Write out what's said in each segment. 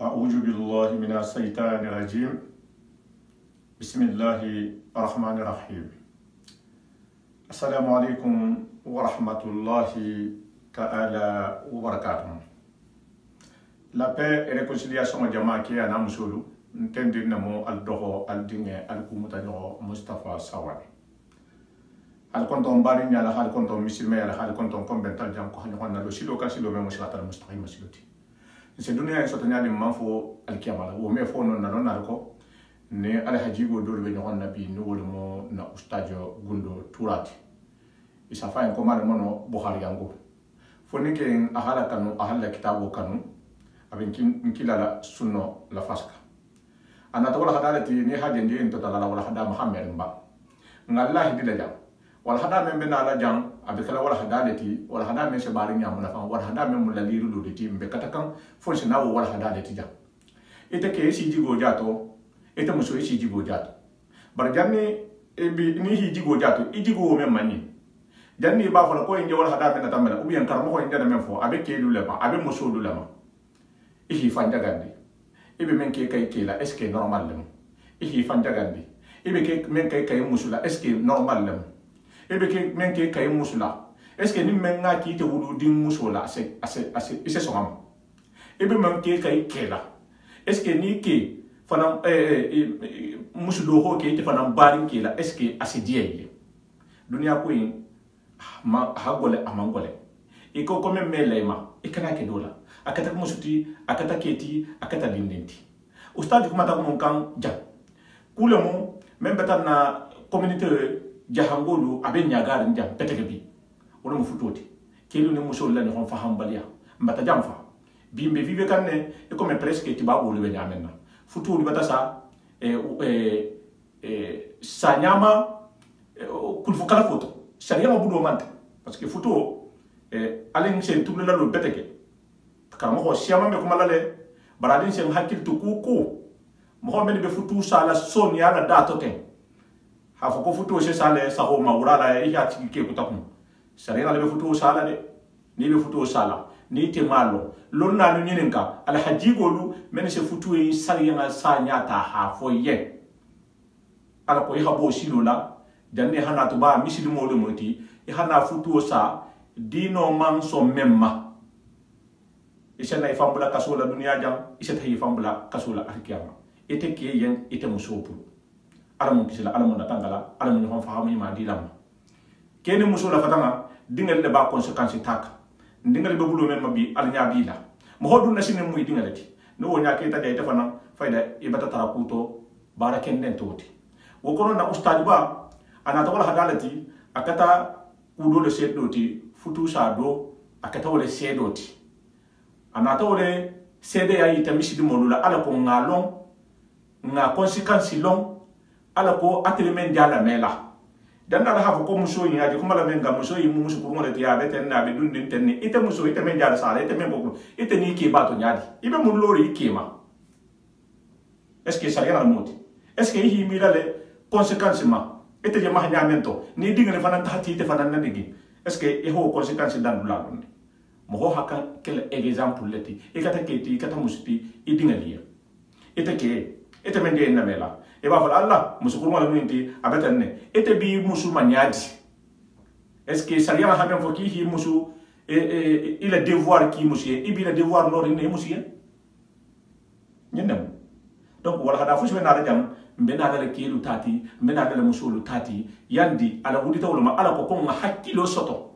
أعوذ بالله من الشيطان الرجيم بسم الله الرحمن الرحيم السلام عليكم ورحمة الله تعالى وبركاته. La paix et réconciliation jama ki ana musulu ntendi namo al doho al dinge al kumuta no Mustafa Sawade al konton bari nyala hal konton misilme ala hal konton kombental jam ko hanyo na do silo ka silo me musalatal mustaqim masiloti se dunia en sotanya ni manfo al kiyamala wo me fo non na ko ne ala hajigo do be nyon nabi no wol mo na ustajo gundo turati isa fa en ko mare mono bukhari yango fo ni ke ahala kanu ahala kitabo kanu abin kila la sunno la faska anata wala hadalati ni hajende en totala wala hada muhammad mba ngallahi dila jam wala hada men bena la jam abikala wala hadalati wala hada men se bari nyam na fa wala hada men mulla liru do ti mbe katakan fo se nawo wala hadalati jam ite ke si jigo jato ite muso si jigo jato bar janni e bi ni hi jigo jato i jigo men mani janni ba fa ko inje wala hada men tamela ou bien karmo ko inje na men fo abe ke lu le ba abe muso lu le ma ihi fanja gandi ibe men ke kay kila est ce que normal lem ihi fanja gandi ibe ke men kay musula est ce que normal lem ibe ke men ke kay musula est ce que ni men nga ki te wudu din musula ase ise somam ibe men ke kay kila est ce que ni ke fanam musulo ho ke te fanam barin kila est ce que ase dieye dunia ko yin ma hagole amangole iko ko men melema ikana ke dola akata musuti akata keti akata lindenti ustadi kuma ta mun kan ja kule mu men beta na communauté jahangolu abe nyagar njam peteke bi wono mu futoti kelu ne muso la ne hon faham balia mbata jamfa bimbe vive kanne e comme presque ti babu le nyamenna futuli bata sa sanyama kulfu kala foto sharia mabudo mante parce que futo alen sen tubule la lo peteke karamo siama me kuma lale baradin sen hakil to kuku mo men be futu sala son ya la dato ten ha fo ko futu se sale sa ho mawura la e ya ti ke kutakum sare la be futu sala de ni be futu sala ni te malo lon na no nyininka al hajigolu men se futu e sare ya sa nyata ha fo ye ala ko ya bo silo la janne hana to ba misilimo le moti e hana futu sa dino man so memma isena ifambula kasola dunia jam iseta ifambula kasola alkiyama ite ke yen ite musopu alamu kisila alamu natangala alamu hon fahamu ma dilam kene musola fatanga dingal de ba conséquence tak dingal be bulo men mabi alnya bila mo hodu nasine muy dingalati no wonya ke ta de fana fayda ibata tarakuto baraken den toti wo kono na ustadi ba anata wala hadalati akata udo le sedoti futu sa do akata wala sedoti anata wole sede ya itamisi di molula ala ko ngalong nga conséquence long ala ko atelemen jala mela dan ala hafu ko muso yin aji kuma la menga muso yin muso ko ngole tiya beten na be dundin tenni ite muso ite men jala sala ite men bokku ite ni ke bato nyaadi ibe mun lori ikema est ce que ça yana moti est ce que hi mi dale conséquence ma ite je ma nyamento ni dingale fanan tahti ite fanan na digi est ce que e ho conséquence dan dula donde mo haka quel exemple leti e kata keti kata muspi e dingalia ete ke ete mende na mela e ba fala Allah musukuruma la minti abatane ete bi musulman yadi est ce que salia ha ben foki hi musu il a devoir ki musie e bi la devoir no ne musie nyenem donc wala hada fusu na da jam mbena dala kelu tati mbena dala musulu tati yandi ala wudita wala ala ko ko hakkilo soto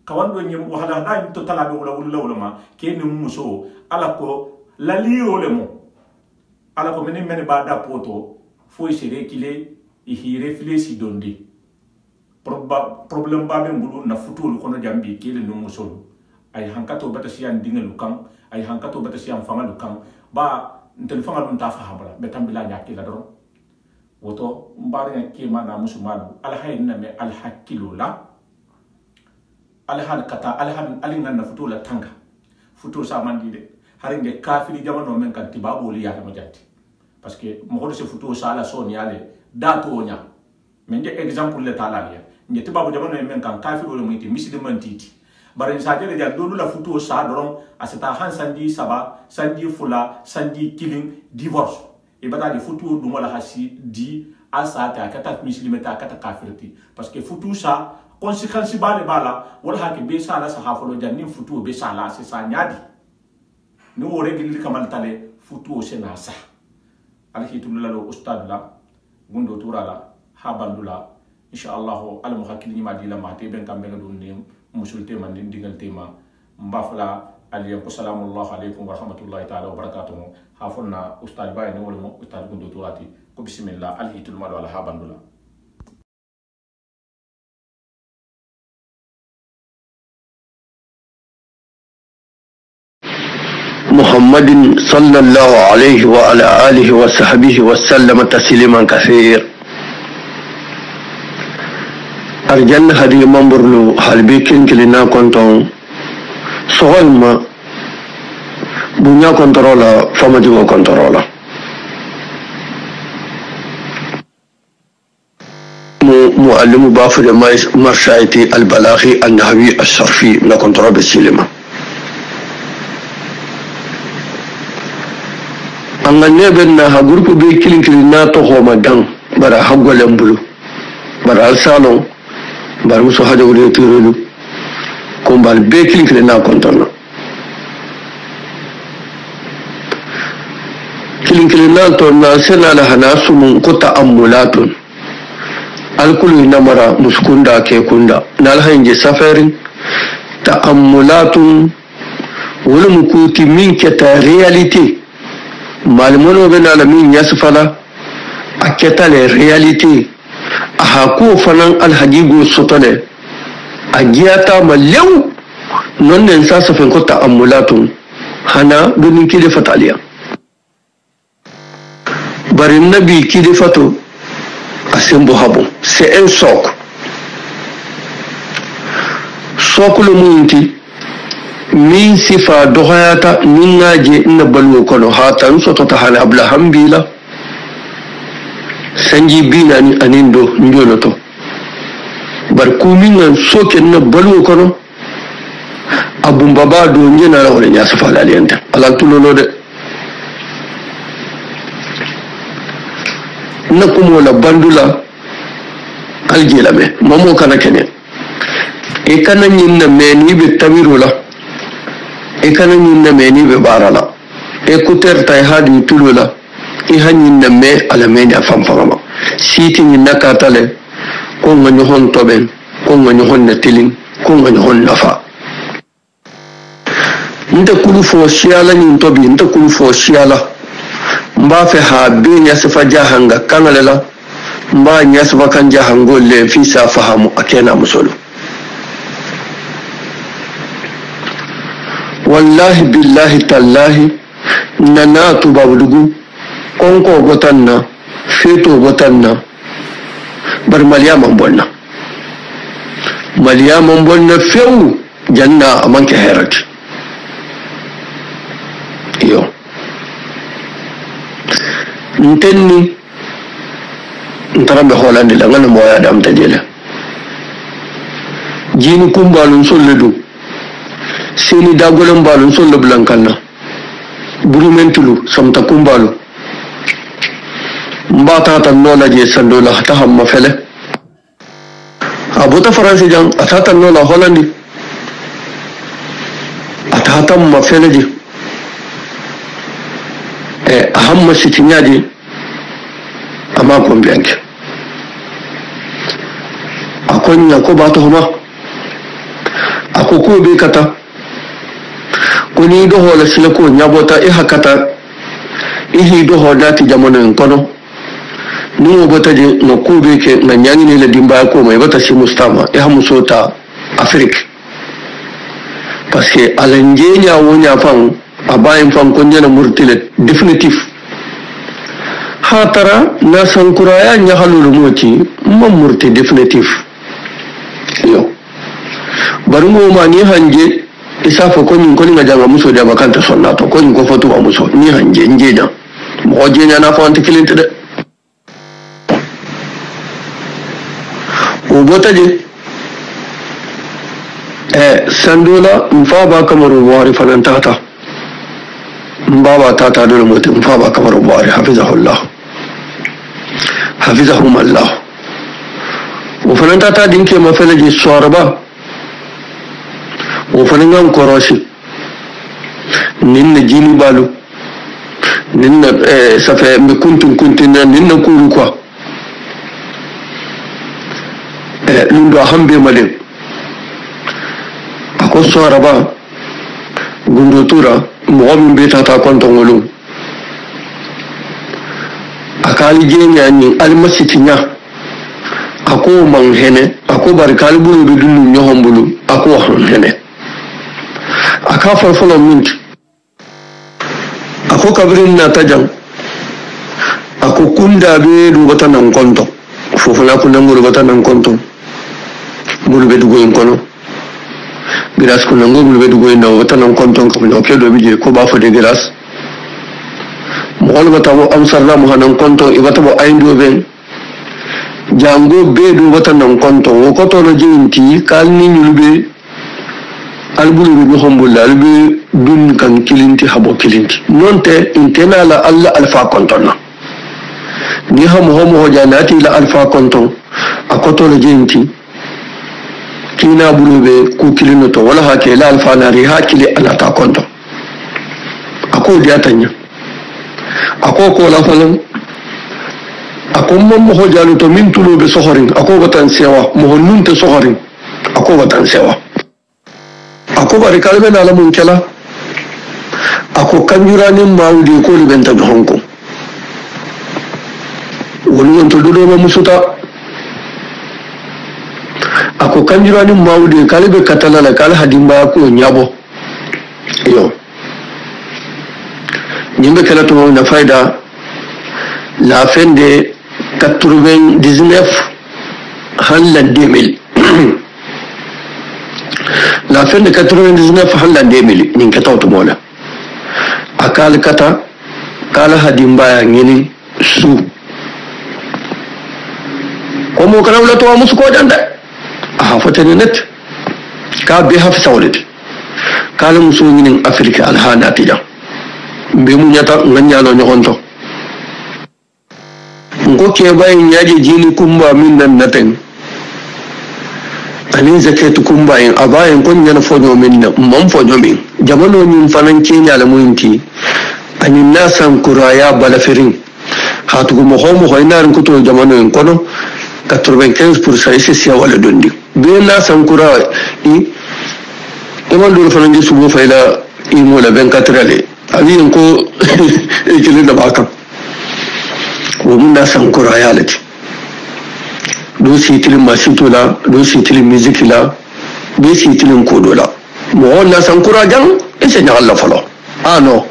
kawando nyem wala da to talabe wala ma kene muso ala ko la liro le mo ala ko menen ba da poto fo sere kile i hi réfléchi dondi problème ba be mbulu na futulu kono jambi kele no muso ay hankato bata sian dingalu kan ay hankato bata sian fangalu kan ba ntel fangalu ta fa habala be tambila nyaki la do woto mbare ke mana musumalu ala hayna me al hakilo la alhan kata alhan alingan na futu la tanga futu sa mandi de haringe kafiri jamano men kan tibabo li ya majanti parce que mo hodo se futu sa la son yale dato nya men de exemple le tala ya nge tibabo jamano men kan kafiri le muti miside man titi bare sajele ja dolu la futu sa doron aseta han sandi saba sandi fula sandi killing divorce e bata di futu dum wala hasi di asata kata muslimeta kata kafirti parce que futu sa conséquence bale bala wala hake be sala sa hafolo janni futu be sala c'est ça nyadi ni wo regili kamal tale futu sena sa alhitullah lo ustad la gundo turala habandula inshallah al muhakkil ni madila mate ben kambe ngadun ni musulte man dingal tema mbafla aliyan assalamu alaykum wa rahmatullahi ta'ala wa barakatuh hafonna ustad bay ni wala mo ustad gundo turati ko bismillah alhitul mal wala habandula محمد صلى الله عليه وعلى آله وصحبه وسلم تسليما كثير أرجن هذه منبرلو حالبيكين كلنا كنتم سؤال ما بنيا كنترولا فما جوا كنترولا معلم بافر مرشايتي البلاغي النحوي الصرفي لا كنترول بالسينما angane benna ha groupe be kilin na to ho madan bara hagwalen bulu bara alsalon bara muso hajo wure turulu ko bal be kilin na kontona kilin na to na sena la hanasu mun ko ta'ammulatun alkulu namara muskunda ke kunda nal hanje safarin ta'ammulatun wala mukuti min keta reality malmono ben alamin yasfala aketa les réalités ahako fanan alhajigo sotole agiyata malew non nen sa safen ko ta'ammulatun hana dunin kide fataliya bari nabi kide fato asembo habo c'est un socle le munti min sifa dohayata min ngaje na balwo kono hatan soto ta hala abla hambila sanji bina ni anindo njolo to bar ku min nan soke na balwo kono abun baba do nyena la wala nya safa laliyanta ala tulolo de na kumo la bandula aljela me mamo kana kene e kana nyinna me ni be tamirola e kana nyinna me ni be barala e kuter tay hadi tulula e hanyinna me ala me ni afam fama siti nyinna katale ko ngani hon toben ko ngani hon na tilin ko ngani hon nafa nda kulu fo siala ni tobi nda kulu fo siala mba fe ha be nya safa jahanga kangalela mba nya safa kan jahangole fi sa fahamu akena musulu wallahi billahi tallahi nana tu babdugu konko gotanna feto gotanna bar maliyama bonna few janna amanke herat yo ntenni ntarambe holande la ngana moya dam tajele jini kumbalun solledu seni dagolen balun solle blankanna burumentulu samta kumbalu mbata tan nola je sandola ta hamma fele abota faransi jang atata nola holandi atata ma fele je ahamma sitinyaji ama ko bianke akonya ko bato homa akoko be kata kuni do hola sila ko nyabota hakata ihi do hodati jamono kono nuwo bota je no ko be ke na nyangi ne la dimba ko mai bata si mustama hamusota afrique parce que alangenya wonya fan abayin fan konjana murtile definitif hatara na sankuraya nya halulu moti murti definitif yo barumo mani hanje isafa ko nyin ko ni ngajanga muso da bakanta sonnato ko nyin ko foto ba muso ni hanje njeda mo jenya na fa antikilinte de o botaje sandola mfaba kamaru buhari fanantata mbaba tata dole mutum mfaba kamaru buhari hafizahullah hafizahumallah o fanantata dinke mafalaji sorba o fanangan koroshi ninna jini balu ninna safe me kuntin ninna kuru kwa lundo hambe malen ako soraba gundo tura mo min be tata konton wolu akali jenya ni almasitinya ako man hene ako barkal bulu be dulu nyohom bulu ako hene aka farfalo mint ako kabrin na tajam ako kunda be du batanan konto fofula kunda nguru batanan konto bulu be dugo en kono giras kunda nguru be dugo en na batanan konto ko no kedo bije ko ba fo de giras mo wala batabo amsarna mo hanan konto e batabo ayndo ben jango be du batanan konto o ko to no jinti kalni nyulbe albulu be hombulla albe dun kan kilinti habo kilinti nonte intena la alla alfa kontona ni homo janati la alfa konton akoto le jinti kina bulube ku kilino to wala hake la alfa na ri hakili alata konton ako diatanya ako ko la falan ako mo hojalu to min tulube sohorin ako batan sewa mo nunte sohorin ako batan sewa ako bari kalbe na lamun kala ako kanjuranin mawudi ko libenta honko woni on to dodo ma musuta ako kanjuranin mawudi kalbe katala la kala hadimba ko nyabo yo nyimbe kala to na faida la fin de 99 hal 2000 la fin de 99 hal 2000 nin kata to mola akal kata kala hadimba ya ngini su ko mo kana wala to musu ko danda a fatani net ka be hafi sawlet kala musu nginin afrika alhana tija be mu nyata nganya no nyokonto ngo ke bayin yaje jini kumba min nan naten anin zakatu kumba in abayin kon yana fonyo min na man fonyo min jamano nin fanan kenya la muinti anin nasan kuraya balafirin hatu mo homo hoynar ko jamano en kono 95% isi siya wala dondi be nasan kura i man do fanan ji subo fayla i mo la 24 ale abiyin ko ikilin da baka ko mun nasan kuraya lati do sitilin masitola do sitilin mizikila be sitilin kodola mo wala san kurajan ese nya Allah falo no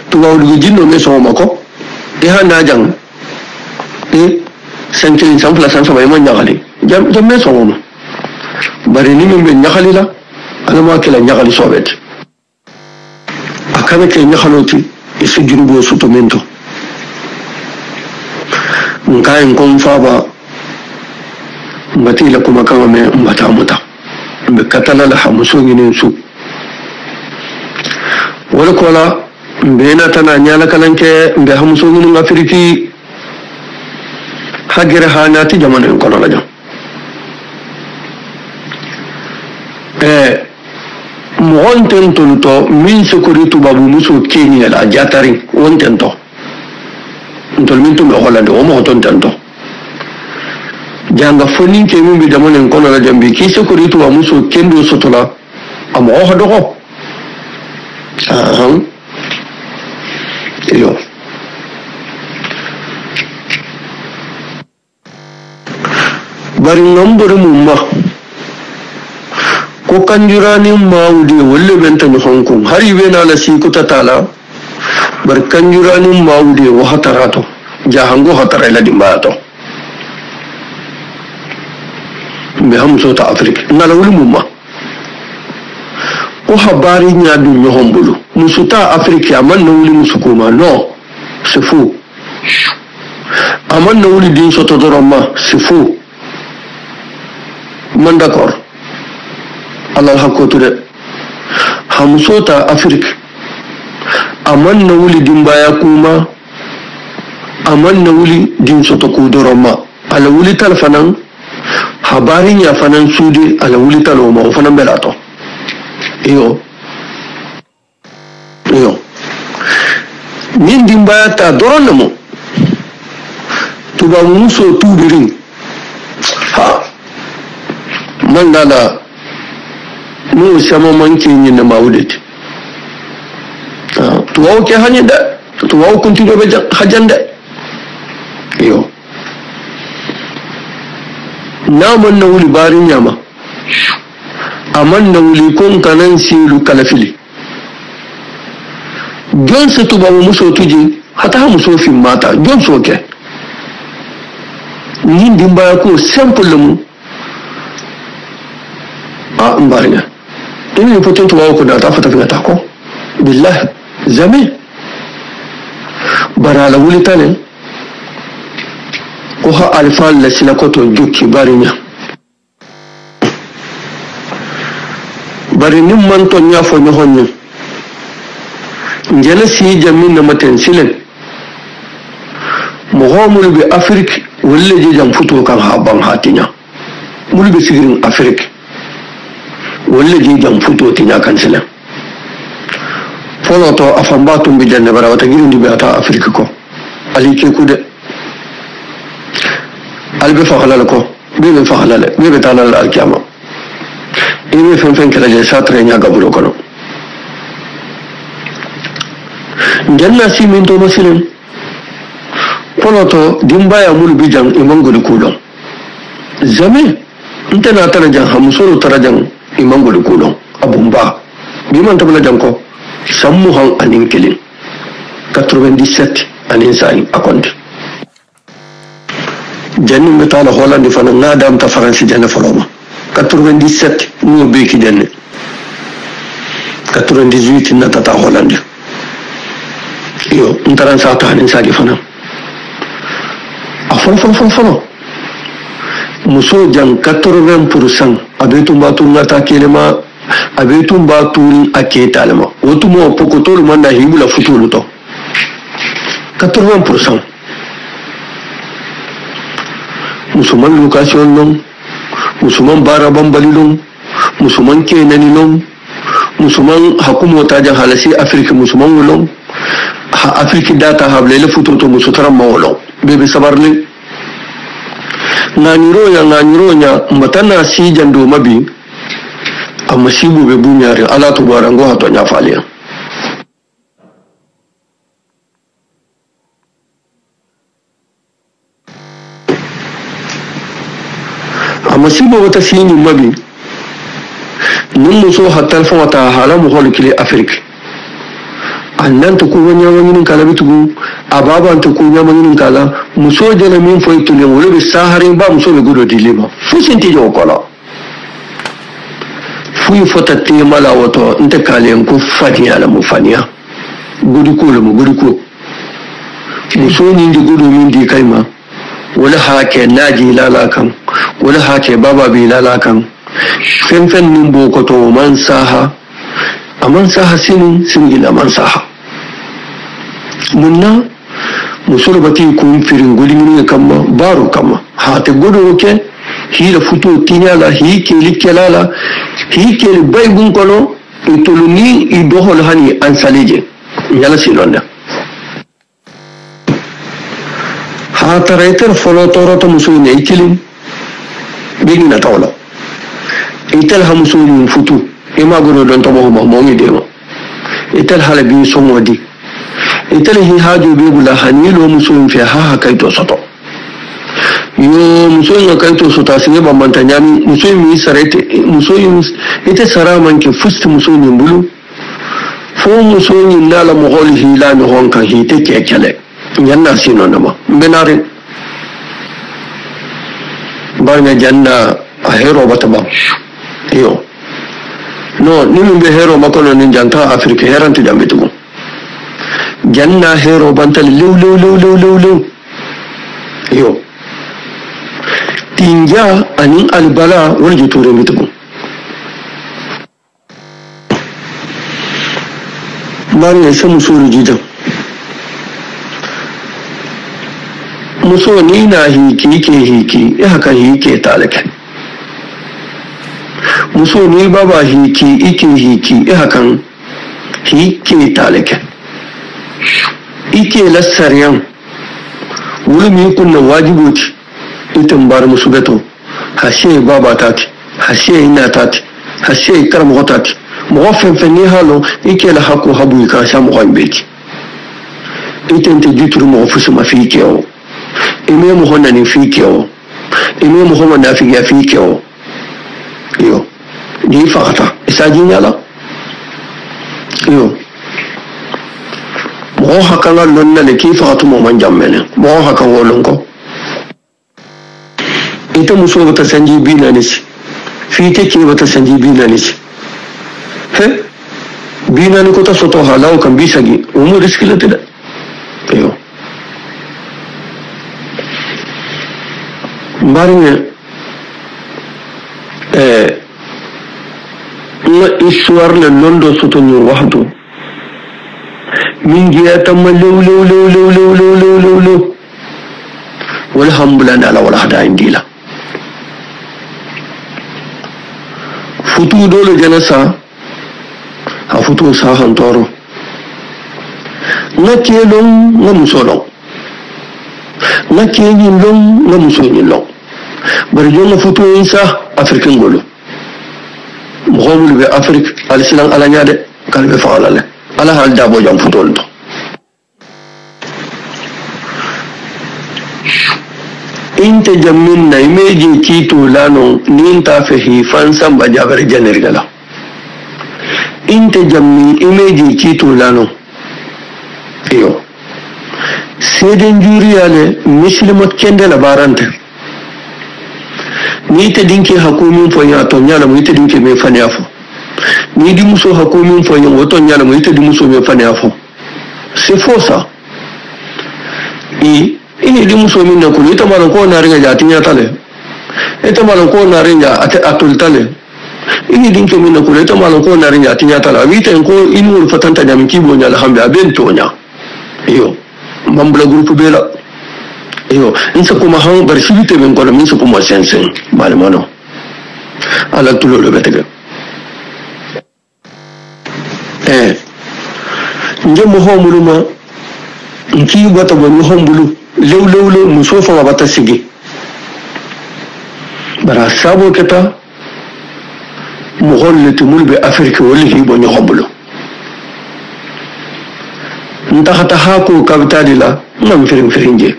to wawdu jinno me so mako e hana jang sentilin san pla san so may man nyagali jam me so mo bari ni min be nyagali la ana ma kala nyagali sobet akana ke nyagaloti e su jurubo su to mento ngai kon faba matila kuma kama me mata muta be katala la hamuso nginin su wala kola be na tana nyala kalanke be hamuso nginin afriki hagira hanati jamanu kono la jam mo onten to min security babu muso kenya la jatari onten to ntol min to me holande o mo tontanto janga fonin ke min bi jamanu kono la jambi ki security wa muso kendo sotola amo ho do yo bari ngambore mumma ko kanjurani mawdi wolle benta no honkon hari wena la sikuta tala bar kanjurani mawdi wa hatarato jahango hatara la dimbato be hamso ta afrika ngala wuli mumma ko habari nyaadu no hombulu musuta afrika man no wuli musukuma no c'est fou aman no wuli din soto doroma c'est fou man d'accord Allah hakotu de hamsota Afrique aman na wuli din baya kuma aman na wuli din soto kudoroma ala wuli tal fanan habarin ya fanan sudi ala wuli tal o ma fanan belato iyo min din baya ta doron mo tuba muso tubirin ha man dala mu sama manke yin na mawudet tuwa ke hanya da tuwa kun tido be hajan da yo na man na wuli barin yama aman na wuli kun kanan silu kalafili jon se tuba muso tuji hata muso fin mata jon soke yin din baya ko simple mu a mbarinya ini poten tuwa ko da ta fata fata ko billahi jamais barala wuli tane ko ha alfa la sila ko to jukki barinya bari nim man to nya fo nyohonyo ngela si jamin na maten silen muhammadu bi afrique wala je jam futo kan haban hatinya mulbe sigirin afrique wala je jam futo tinya kan silen folo to afamba tum bi janne bara wata girin bi ata afrique ko ali ke kude albe fa halal ko be fa halal be tanal al kiyama ibe fen kala je satre nya gabulo kono janna si min to masilin folo to dimbaya mulbi jang imangol kudon zame intana tarajan hamsoro tarajan imangol kudon abumba bi man tabla jang ko sammu han anin kelin 97 anin sai akonde janni metala holande fana nadam ta faransi janne foloma 97 no be ki janne 98 na tata holande yo ntaran sa ta hanin sagi fana a folo muso jan 80% abetum batu ngata kelema abetum batu aketa lema otumo pokotolo manda hibula futulu to 80% musuman location non musuman bara bambali non musuman kenani non musuman hakumo ta jan halasi afrika musuman wolon ha afrika data hablele futoto musutara mawolo bebe sabarle nganyiro nya matana si jando mabi amma sibu be bunyare ala to barango hato nya faliya amma sibu wata sini mabi nun muso hatta alfa wata halamu holkile afrika annan ta kuma wani kala bitugu ababan ta kuma wani kala muso jana min foi to le wole saharin ba muso be gudo dilema fu sinti jo kola fu fota te mala wato inta kalen ko fadiya la mu faniya gudu ko muso ni di gudu min di kaima wala hake naji lalakan wala hake baba bi lalakan fen nin boko to man saha aman saha sinin aman saha munna musoro bati kun firin gulin kamma baro kamma ha te godo ke hila futo tinyala hi ke likelala hi ke bay gun kono itoluni idohol hani ansaleje yala silonda ha tarayter folo toroto musuni ikilin bigina tawla itel ha musuni futu ima godo don to mo mi dema itel hala bi somodi itel hi haju be bula hanilo musun fi ha kaito soto yo musun kaito sota singe bambanta nyami musun mi sarete musun ite saraman ke fust musun bulu fo musun nala mo holihi la no honka hi te kekele yanna sino nama benare barnya janna a hero bataba yo no nimin be hero makono nin janta afrika heranti jambetugo janna hero bantal lew yo tinja anin albala wani jitore mitugo bari sai musuru jidan muso ni na hiki ke hiki ya haka hike talake muso ni baba hiki ike hiki ya hakan hike talake ike lassariyan wulumi kunna wajiboci itin bar musu beto hashe baba tati hashe ina tati hashe karmo tati mo fenfeni halo ike la hako habu ka sha mo beki itin te juturu mo fusu mafike o ime mo honna ni fike o ime mo honna na fi ya fike o yo ni fakata isaji nyala yo mo hakanga lonna le ki fakatu mo manjammene mo hakan wolon ko ita muso bata sanji bina ne ci fike ke bata sanji bina ne ci he bina ne ko ta soto halawo kan bisagi umu riskilate da yo mbaringa na histoire le londo soto ni wahdo min giya tamma lew walhamdulillah ala wala hada indila futu dole janasa a futu sa hantoro na kelon na musolon na kenyin lon na musolin lon bari jona futu insa african golo mogomul be afrique alsilan alanyade kalbe faalale ala hal dabo jam futol to inte jammin na imeji kito lano ninta fehi fansan bajabar janer gala inte jammi imeji kito lano iyo seden juriyale muslimot kende la barante ni te dinki hakumin foya to nyala mu te dinki me faniafo ni di muso hakumin foya woto nyala mu te di muso me faniafo c'est faux ça ini di muso min na kulu ita malan ko na ringa jatinya tale ita malan ko na ringa atul tale ini dinki min na kulu ita malan ko na ringa jatinya tale awita ko inul fatanta jam kibo nya alhamdulillah ben tonya iyo mambla groupe bela iyo insa kuma han bar sibite ben ko min su kuma sensen malmano ala tulo le betega njemo homuluma nki bata bo hombulu lew musofa wa bata sigi bara sabo keta muhollati mulbe afrika walihi bo ni hombulu ntakata hako kabitadila nam firinje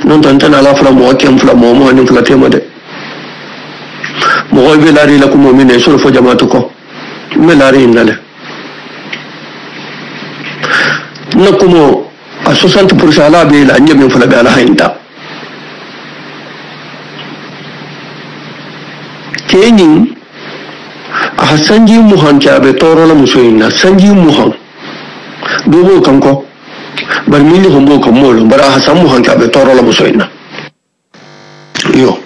non tantana la fla mo kem fla mo ni fla tema de mo be lari la ko mo mine so fo jamaatu ko me lari indale nakumo a 60% ala be la nyame fla be ala hainta kenin a sanji muhan jabe toro la musoyina sanji muhan dogo kanko bar mini hombo ko molo bara hasan muhan jabe toro la musoyina yo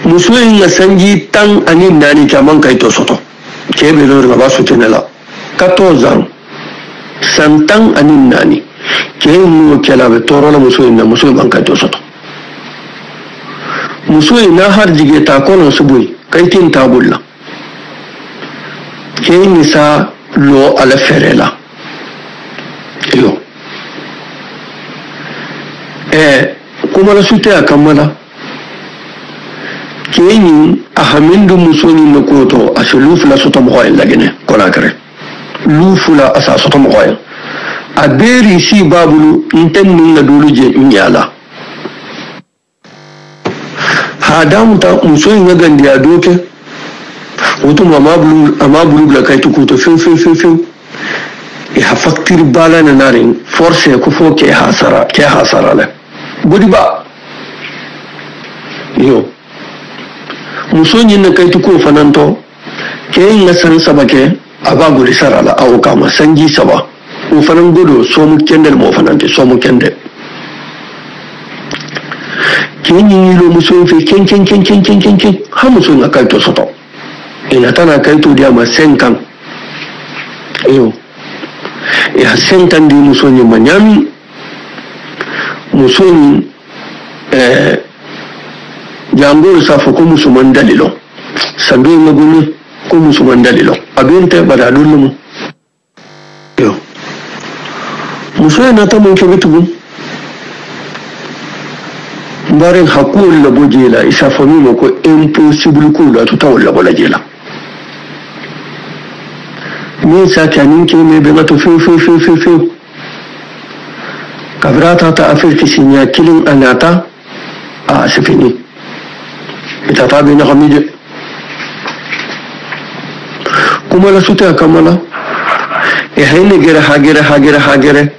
musoyina sanji tan anin nani kaman kai to soto kebe lor ba su tenela 14 ans santan anin nani ke mu kala be toro la musoyina musoy banka to soto musoyina har jige ta kono subui kai tin tabulla ke nisa lo ala ferela yo kuma la sute akamala ke ni ahamindu musoni na koto asuluf la soto mo ay lagene kola kare lufula asa soto mo ay aberi si babulu inten min na doluje nyala hadamta musoyi na gandi a doke mutum amma bulu da kai tukuto fin ya faktir bala na narin force ku fo ke hasara le gudi ba yo musoyi na kai tuko fananto ke yin nasarin sabake aba guri sarala aw kama sanji saba o fanan godo so mu kendel mo fanante so mu kendel kenyi lo muso fi ken ha muso na kai to soto ina tana kai to dia ma 5 ans yo ya 5 ans di muso ni manyami muso ni jango safo ko musuman dalilo sando ngaguni ko musuman dalilo abinte bada dulumu yo muso na ta mun ke bitu barin hakul la bojela isa famille ko impossible ko la tuta wala wala jela ni sa kanin ke me be mato fi kabrata ta afirki sinya kilin anata a sifini ita ta bi na hamije kuma la suta kamala e hayne hagere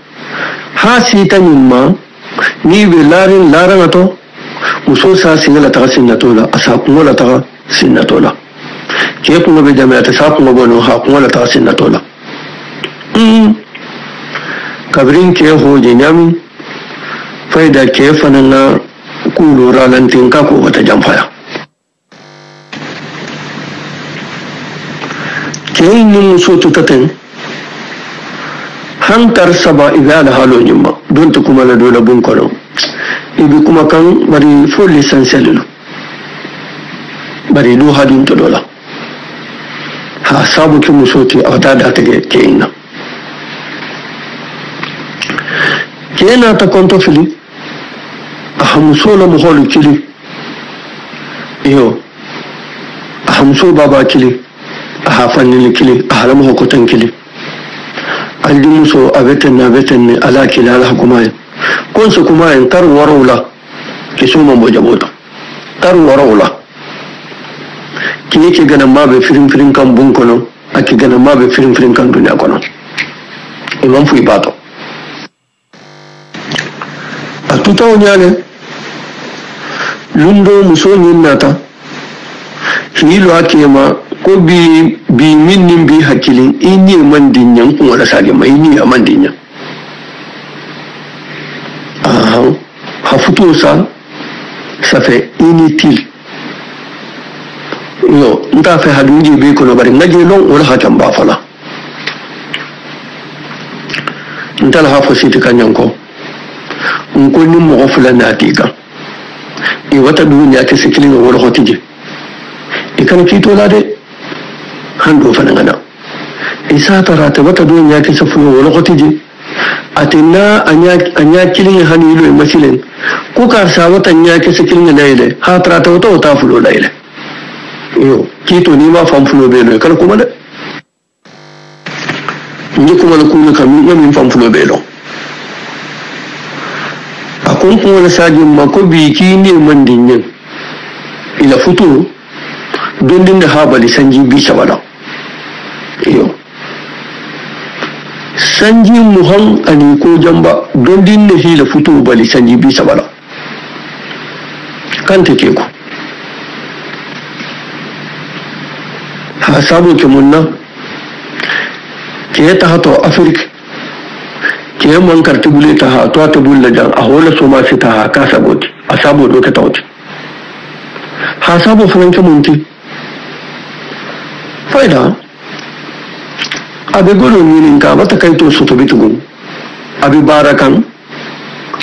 ha sita nimma ni be larin ato muso sa singala ta sinnatola asa kuma la ta sinnatola ke kuma be jama'a ta sa kuma bono ha kuma la ta sinnatola kabrin ke hoje nyami faida ke fanana kulu ralantin ka ko wata jamfaya ke yin muso tutaten hankar saba iga da halo nyimma don ta kuma na dole bun kono ibi kuma kan bari full essential bari do hadin to dola ha sabu ki muso ti awta da ta ke yin kena ta konto fili ahamso la muholu kili iyo ahamso baba kili ahafanni kili ahalamu hokotan kili aldi muso abeten ala kila ala hukumayen konso kumayen tar warawla kisuma mojabota tar warawla kiyeke gana mabe firin kan bun kono aki gana mabe firin kan duniya kono imam fu ibato atuta onyane lundo muso nata hilo akema ko bi minnin bi hakilin inni man dinyan kuma da sage mai ni man dinyan ha futo ça fait inutile yo nta fe hadunji be ko no bari ngaje long wala hakam ba fala nta la hafa siti kanyanko ko ni mo ofla na tiga e wata dunya ke sikilin wala hotije e kan kito la de hando fana ngana isa tarata wata dunya ke safu wala hotije atina anya kilin hani lo masilen ko ka sa wata nya ke sikilin laile ha tarata wata fulo laile yo kito ni ma fam fulo be lo kala kuma de ni kuma la kuma kam ni fam fulo be lo akon kuma la sajin mako biki ne man dinyin ila futu don din da habali sanji bi shabala yo sanji muhan ani ko jamba don din ne hila futu bali sanji bi shabala kan take ku ha sabo ke munna ke ta hato afirka ke man karti bule ta ha to ta bulle jan a hola so ma fita ha ka saboti a sabo do ka tawti ha sabo fulan ke munti faida abe goro ni ka mata kai to so to bitugo abe barakan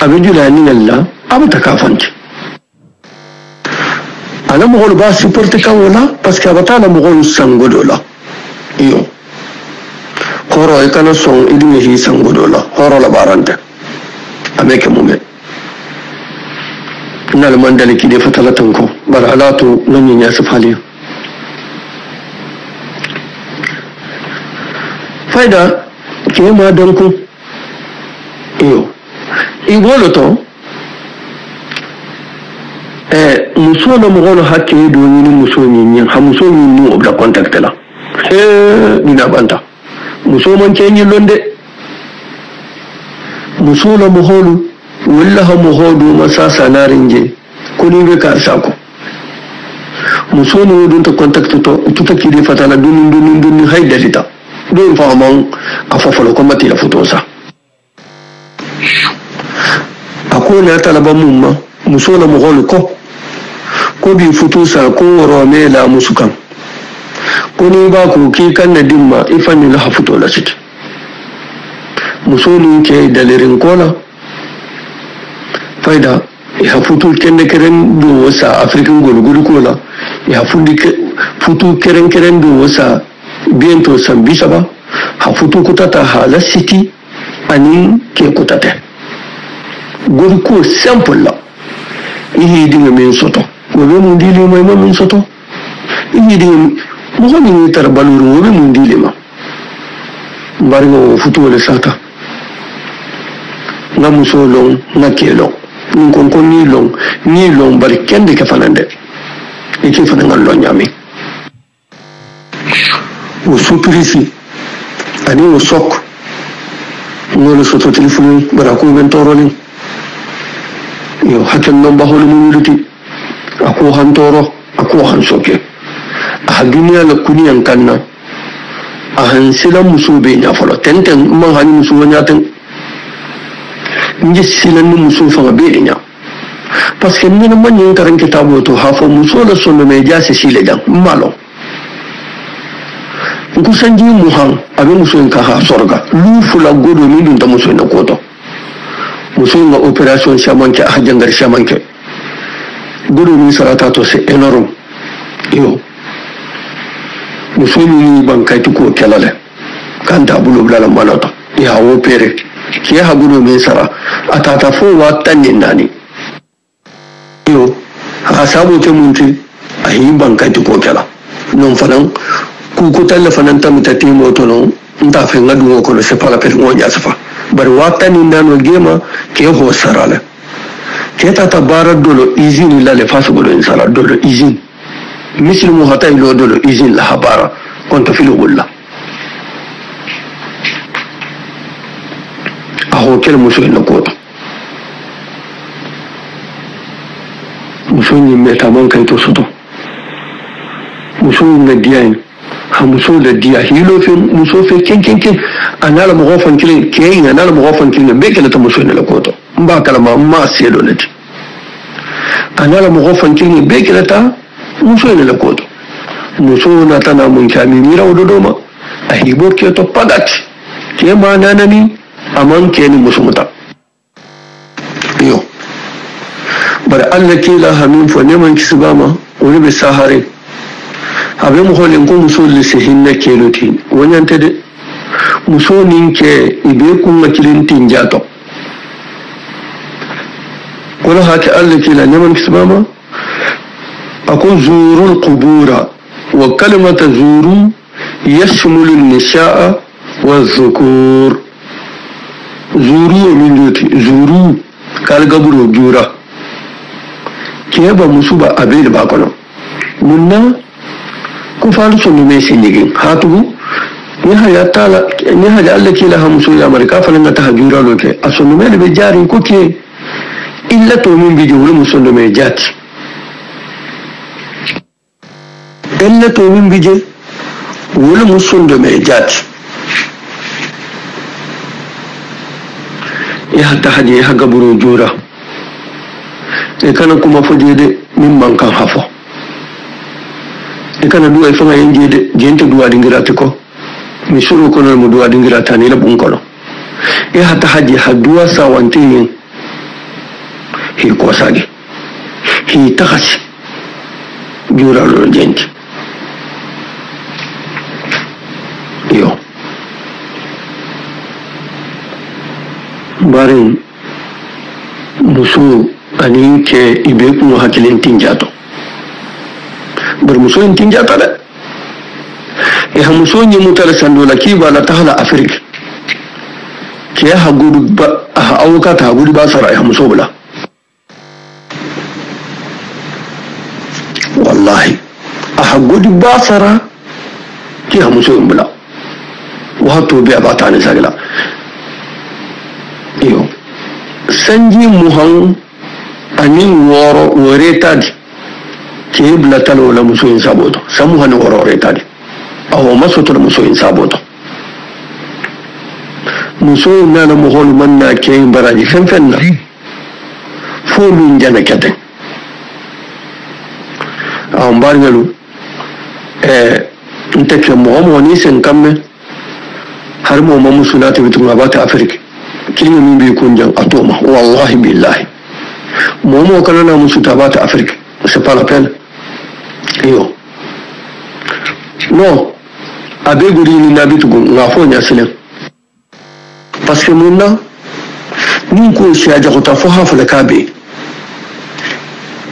abe julani Allah abe ta kafanci ana mo ba supporte ka wala parce que abata na mo sangodola iyo horo e kana son idime hi sangodola horo la barante ameke mume nal mandali ki de fatalatan ko baralatu nan nya safali faida ke ma dan ku iyo igolo to muso na mo hakke do ni muso ni ha muso ni obla contact la dina banta muso man ke yin londe muso na muholu wallahi muhodu masasa na rinje kuni be ka sako muso ne don ta contact to ta kire fatala dun haidalita don fa man afafalo kuma ti la fotosa akona talaba mumma muso na muholu ko bi fotosa ko rome la musukan koni ba ko ki kan na dimma ifani la hafuto la sit musoni ke dalirin kola faida ya futu kende keren do wasa african golgulu kola ya futu keren do wasa biento sambisa ba ha futu kutata hala city ani ke kutata golu ko simple la ihi dinga min soto wobe mun dili mai min soto ihi dinga mo ni tar baluru wobe mun dili ma bari ngo futu le sata nga muso long nga ke long ni kon ni long bari kende ke fanande e ke fananga lo nyami o supirisi ani o sok ngolo soto telefoni bara ko ben toroni yo hakan non ba holu muliti ako han toro ako han soke a duniya la kuniyan kanna a han silan muso be nya folo tenten man hani muso nya ten nje silan muso fa be nya parce que ni man yin karan kitabo to hafo muso la sonno me jase sile dan malo ku sanji muhan abe muso in ka ha sorga lu fula godo ni dun ta muso na koto muso in operation shamanke a jangar shamanke godo ni sarata to c'est énorme yo muso ni bankai to ko kelale kan ta bulo blala manoto ya opere ke ha godo ni sara atata fo watan ni nani yo ha sabo te munti ayi bankai to ko kela non fanan ku talla fanan tamita moto non nta fe ngadu ko c'est pas la peine on ya safa bari watani nano gema ke ho sarala ke tata bara dolo izini la le fasu golo insala dolo izini muslimu hata ilo dolo izini la habara konta filo gulla aho kel musul na kota musul ni meta man kai to soto musul na diyan muso da dia hilo fe muso fe ken anala mo gofan kilin ken anala mo gofan kilin be kala ta muso ne la koto mba kala ma selo lati anala mo gofan kilin be kala ta muso ne la koto muso na tana mun kami mira wodo ma a hibo ke to pagat ke ma nanani aman ke ni muso muta yo bar Allah kila hamin fo ne man kisbama wani be sahare abe mo holen ko muso le se hinna keloti wonyante de muso ninke ibe kun makilin tinjato kono hake Allah kila neman kisbama akon zurul qubura wa kalimatu zuru yashmulu an-nisaa wa dhukur zuru min joti zuru kal gaburo jura keba musuba abe ba kono munna ku falu sonu me sinigin hatugu ni haya Allah kila ha musu ya marka falan ta hajura loke asonu me be jari ko ke illa to min bi jawlu musullu me jati illa to min bi je wala musullu me jati ya hatta haje ha gaburo jura e kana kuma fojede min mankan hafo kana duwa fanga yenge gente duwa dingirate ko mi suru kono mo duwa dingirata ni la bunkono e hata haji haduwa sawante yin hi ko sagi hi takhasi jura lo gente yo barin musu ani ke ibe ko hakilin tinjato bermusuh tinjata da ya musuhnya mutar sandola kiba la tahla afrika ke ha gudu ba auka ta gudu ba sara ya muso bula wallahi a gudu ba sara ke ha muso bula wato biya ba ta ne sagala iyo sanji muhan anin woro wore tadi ke bla talo la muso in saboto samu hanu worore tadi awo masoto la muso in saboto muso na na mo holu manna ke baraji fen na fo min jana kete aw mbargalu Nteke mo ni sen kamme har mo mamu sunata bitu ngabata Afrique kilimi min bi kunjan atoma wallahi billahi mo kana na musuta bata Afrique c'est pas la peine yo non abe guri ni nabitu ngafo nya selen parce que munna ni ko si aja ko ta fo hafa la kabe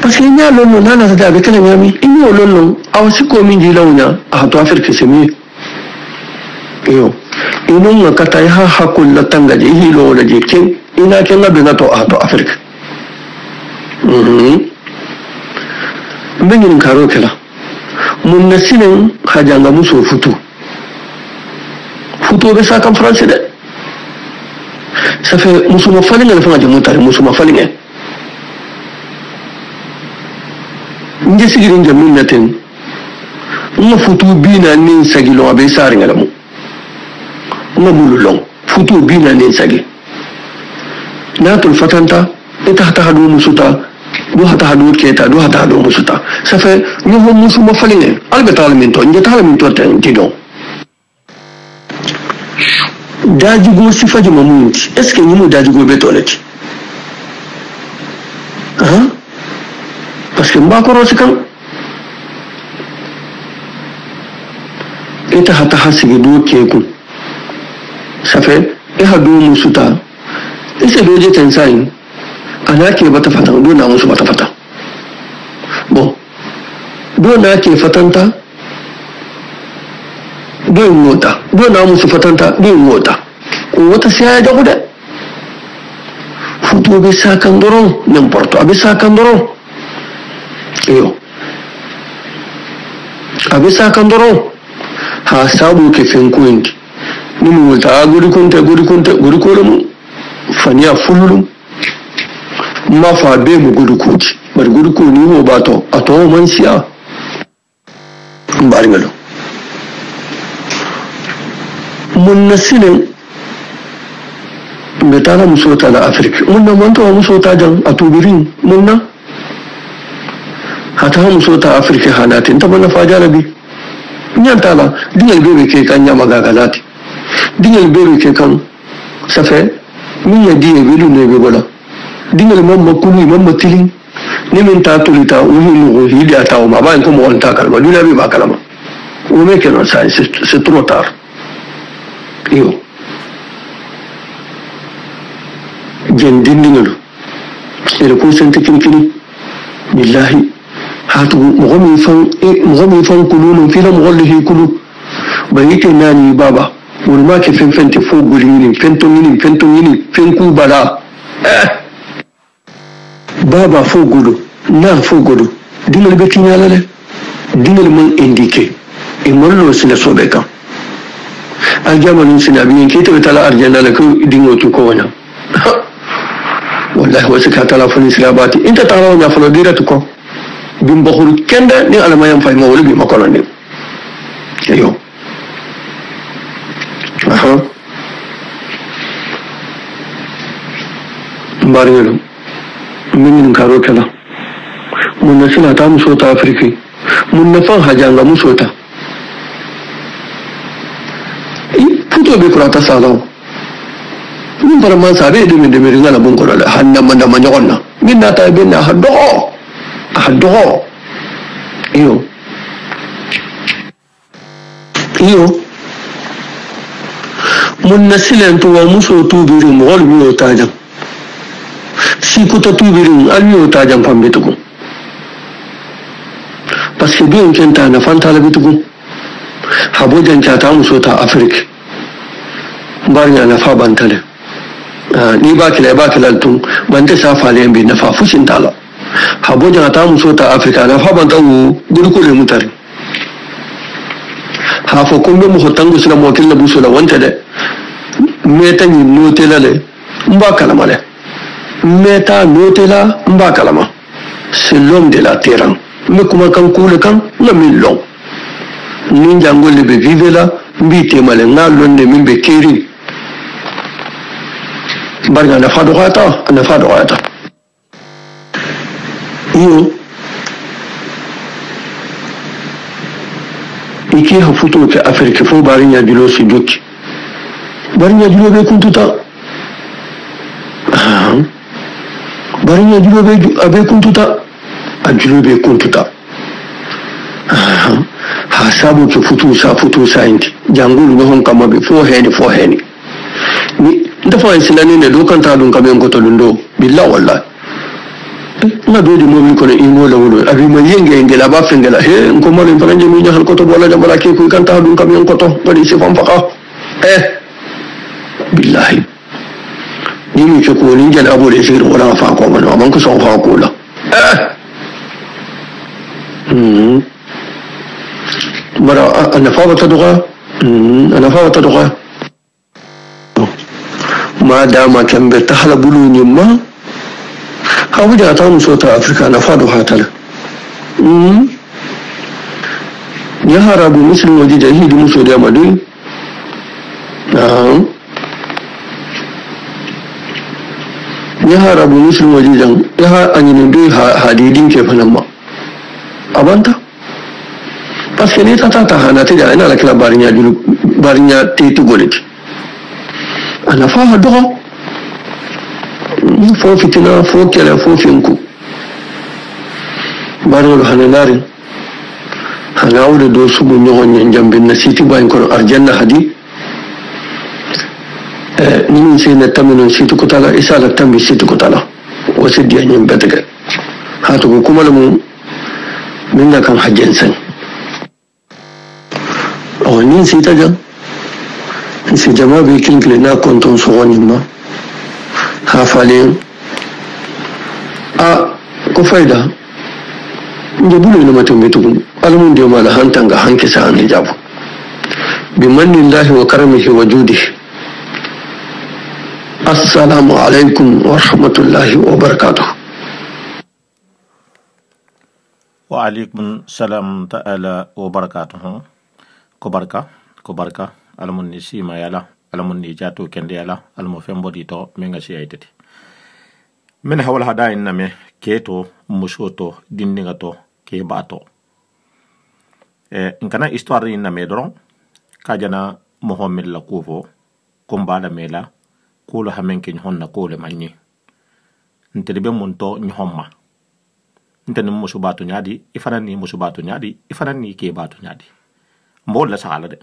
parce que nya lon non nana ta be kala nyami inyo lon non awasi ko min jilawnya a to Afrique c'est mieux yo inun kata ha hakul la tanga je hilo la je ken ina ken na bena to Afrique mbengin karo kala mun nasinen hajanga muso futu be sa kan français de ça fait musuma falinga la fanga je mutare musuma falinga nje sigirin jamin naten nga futu bina nin sagilo abe saringa la mu nga mululong futu bina nin sagi natul fatanta eta hata hadu musuta do hata hadu keta do hata hadu musuta ça fait ñu ho musuma falinga albetal minto nje tal minto ten tidon dajugo sifaji mamunti est-ce que ñimo dajugo be toleti hein parce que mba ko rosi kan eta hata hasigi do keku ça fait e ha do musuta e se do je tensain ana ke bata fatan do na musu bata fata bon do na ke fatanta do mota do na musu fatanta do mota ko wata sai ya jago da futu be sakan doron n'importe abe sakan doron yo abe sakan doron ha sabu ke fenkuinki ni mu ta guri kunta guri kolum faniya fululum ma fa be mu guri kuti bar guri ko ni ho bato ato man siya baringalo mun nasile betala musota na Afrique mun na manto musota jan atubirin mun na hata musota Afrique hanatin ta bana fajala bi nyantala dingal bebe ke kan nyama gagalati dingal bebe ke kan ça fait min ya diye bilu ne be gola dingal mamma kulu mamma tilin ni min ta tulita uhi hidi ataw ma ba ko mo on ta kalma dula be ba kalama o me que non sai c'est trop tard yo jendin dingal c'est ko sente kini billahi hatu mugomi fan kulunun fila mugollihi kulu bayike nani baba wulma ke fente fo gulini fenton yini fenku bala baba fo gulu na fo gulu dingal be tinyalale dingal man indiqué e mollo sila sobeka aljamalun sina biyin ke to tala arjana la ko dingo to ko wana wallahi wasu ka tala fani silabati inta tala wana falo diratu ko bin bakhur kenda ni alama yan fay mo wala bi makolo ni yo aha mbariyo min karo kala mun na sina ta muso ta Afrique mun na fan hajanga muso ta puto be kurata salaw min bara man sabe de min de mi ngala bon ko la hanna manda ma nyonna min na ta be na hado iyo mun nasilen to wa muso tubiri mo wal mi otajan si ko to tubiri al mi otajan pambe to parce que bien kenta na fanta la bitugo habojan ta muso ta Afrique barnya na fa bantale ni ba kila tun ban ta safa le mbi na fa fushin tala habojan ta muso ta Afrique na fa ban tawo gurko le mutare ha fo ko mo hotangu suna mo killa buso la wanta de meta ni notela le mba kalama le meta notela mba kalama c'est l'homme de la terre me kuma kan kule kan na min long ni jangol le be vive la mbi temale ngalon de min be keri barga na fado hata iki ha futo ke afrique fo barinya julo si jokki barinya julo be kuntuta barinya julo be abe kuntuta ajulo be kuntuta ha sabu ke futu sa inti jangulu no hon kama be fo heni ni ndafa isilani ne dokan ta dun kamen ko to lundo billahi wallahi na do di momin ko ne imo la wodo abi ma yenge ngela ba fengela he ko mo len faranje mi ñaxal ko to bola jambala ke ko kan ta dun kamen ko to bari ci fam faqa billahi ni mi ko ni jël abole sir wala fa ko man ko so fa ko la bara ana fa ta doga ma dama kan be tahla bulu nyimma hawaja ta muso ta afrika na fado hatala ya harabu muslim waje jahidi muso da madu ya harabu muslim waje jan ya anyin dai hadidin ke fanan ma abanta parce que ni tata hana ta da ina la kila barinya tetu goleti ana fa do fo fitina fo kele fo finku barol hanalarin hanawde do sugu nyogon njambin na siti bayin ko arjanna hadi ni sai na tamino siti ko tala isala tambi siti ko tala o sidi anyim betege hato ko kuma lamu minga kan hajjen san o ni sita jam si jama be kinkle na konton so wonima hafalin ko faida nje bulu ne mato metukun almun de mala hantanga hanke sa an hijabu bi mannillahi wa karamihi wa judihi assalamu alaikum wa rahmatullahi wa barakatuh wa alaikum salam ta'ala wa barakatuh ko barka alamun ni sima yala alamun ni jato kende yala almo fembodi to menga si aytati men hawal hada iname keto mushoto dindinga to ke bato nkana histoire iname doron kajana mohammed la kufo kumbala mela kula hamenke honna kule manyi ntelebe munto nyhomma ntene musubatu nyadi ifanani musubatu nyadi ifanani ke batu nyadi mbola sala de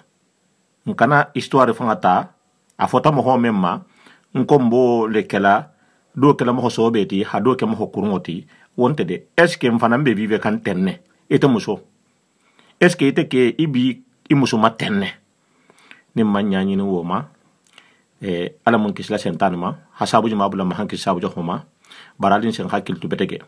nkana histoire fangata afota mo homemma nkombo lekela do kala mo sobeti ha do ke mo kurungoti wonte de est ce que mfana be vive kan tenne ete muso est ce que ete ke ibi imuso matenne ni manyani ni woma ala mon kisla sentanma hasabu juma bula ma hanki sabu joma baralin sen hakil tu betege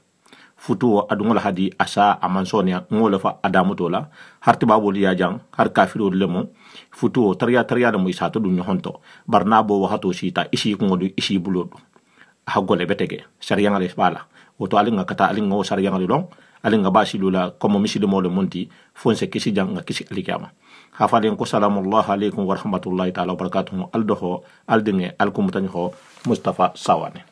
futu adungol hadi asa amansonia ngolo fa adamu tola harti babul ya jang har kafiru lemo futu tariya da mo isato dun honto barnabo wa hato sita isi ngodu isi bulodu hagole betege sariya ngale bala woto alinga kata alinga sariya ngale long alinga basi lula komo miside mo le monti fonse kisi jang kisi alikama hafalen ko salamullahi alaikum wa rahmatullahi ta'ala wa barakatuh aldoho aldinge alkumtanho mustafa sawane